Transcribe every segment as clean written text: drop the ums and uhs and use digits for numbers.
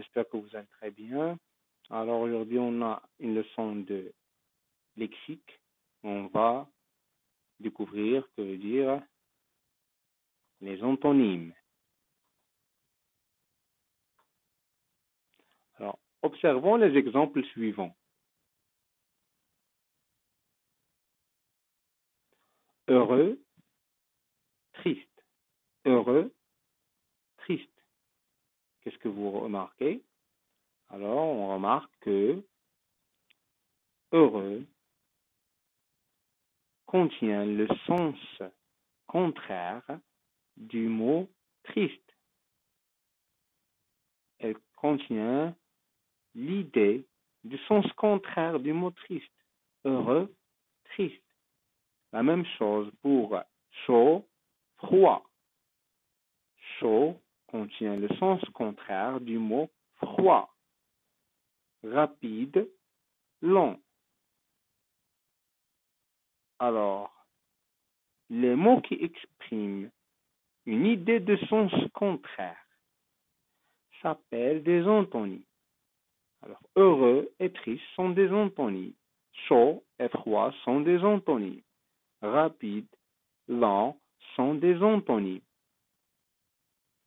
j'espère que vous allez très bien. Alors aujourd'hui, on a une leçon de lexique. On va découvrir que veut dire les antonymes. Alors, observons les exemples suivants. Heureux, triste. Heureux, triste. Qu'est-ce que vous remarquez? Alors, on remarque que heureux contient le sens contraire du mot triste. Elle contient l'idée du sens contraire du mot triste. Heureux, triste. La même chose pour chaud, froid. Chaud contient le sens contraire du mot froid. Rapide, long. Alors, les mots qui expriment une idée de sens contraire s'appellent des antonymes. Alors, heureux et triste sont des antonymes. Chaud et froid sont des antonymes. Rapide, lent sont des antonymes.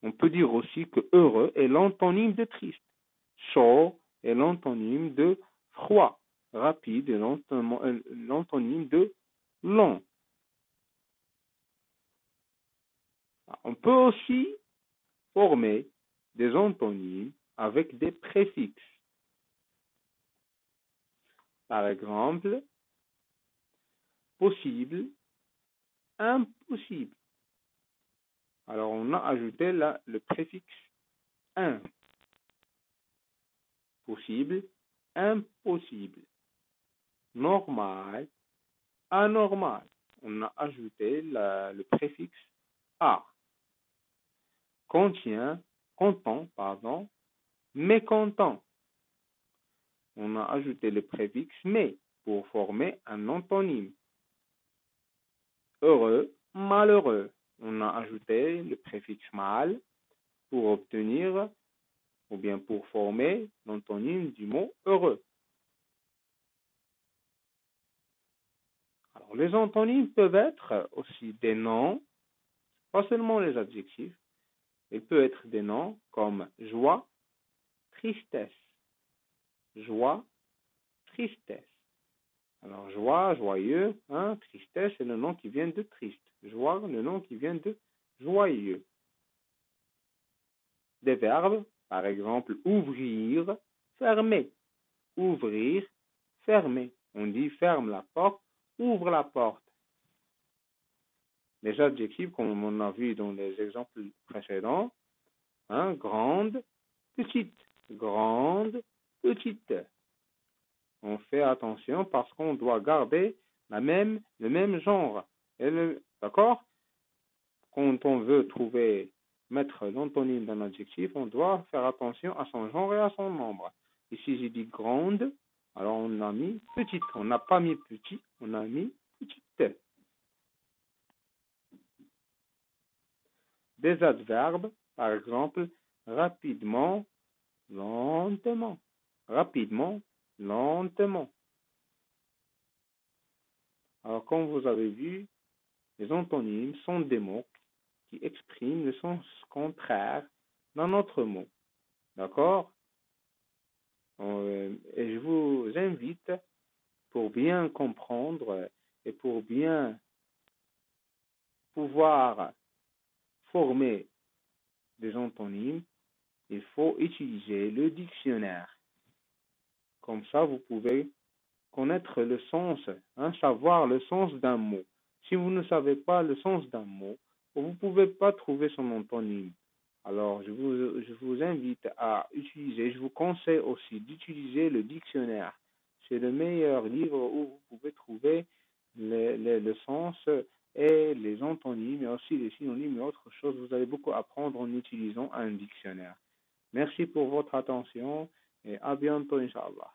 On peut dire aussi que heureux est l'antonyme de triste. Chaud est l'antonyme de froid. Rapide est l'antonyme de long. On peut aussi former des antonymes avec des préfixes. Par exemple, possible, impossible. Alors, on a ajouté là le préfixe un. Possible, impossible. Normal, anormal. On a ajouté le préfixe a. Content, mécontent. On a ajouté le préfixe mais pour former un antonyme. Heureux, malheureux. On a ajouté le préfixe mal pour obtenir ou bien pour former l'antonyme du mot heureux. Alors, les antonymes peuvent être aussi des noms, pas seulement les adjectifs. Ils peuvent être des noms comme joie, tristesse. Joie, tristesse. Alors, joie, joyeux, tristesse, c'est le nom qui vient de triste. Joie, le nom qui vient de joyeux. Des verbes, par exemple, ouvrir, fermer. Ouvrir, fermer. On dit ferme la porte, ouvre la porte. Les adjectifs, comme on a vu dans les exemples précédents, grande, petite. Grande, petite. On fait attention parce qu'on doit garder le même genre. D'accord? Quand on veut mettre l'antonyme d'un adjectif, on doit faire attention à son genre et à son nombre. Ici, j'ai dit grande, alors on a mis petite. On n'a pas mis petit, on a mis petite. Des adverbes, par exemple, rapidement, lentement. Rapidement, lentement. Alors, comme vous avez vu, les antonymes sont des mots qui expriment le sens contraire d'un autre mot. D'accord? Et je vous invite, pour bien comprendre et pour bien pouvoir former des antonymes, il faut utiliser le dictionnaire. Comme ça, vous pouvez connaître le sens, savoir le sens d'un mot. Si vous ne savez pas le sens d'un mot, vous ne pouvez pas trouver son antonyme. Alors, je vous invite à utiliser, je vous conseille aussi d'utiliser le dictionnaire. C'est le meilleur livre où vous pouvez trouver le sens et les antonymes, mais aussi les synonymes et autres choses. Vous allez beaucoup apprendre en utilisant un dictionnaire. Merci pour votre attention et à bientôt, Inch'Allah.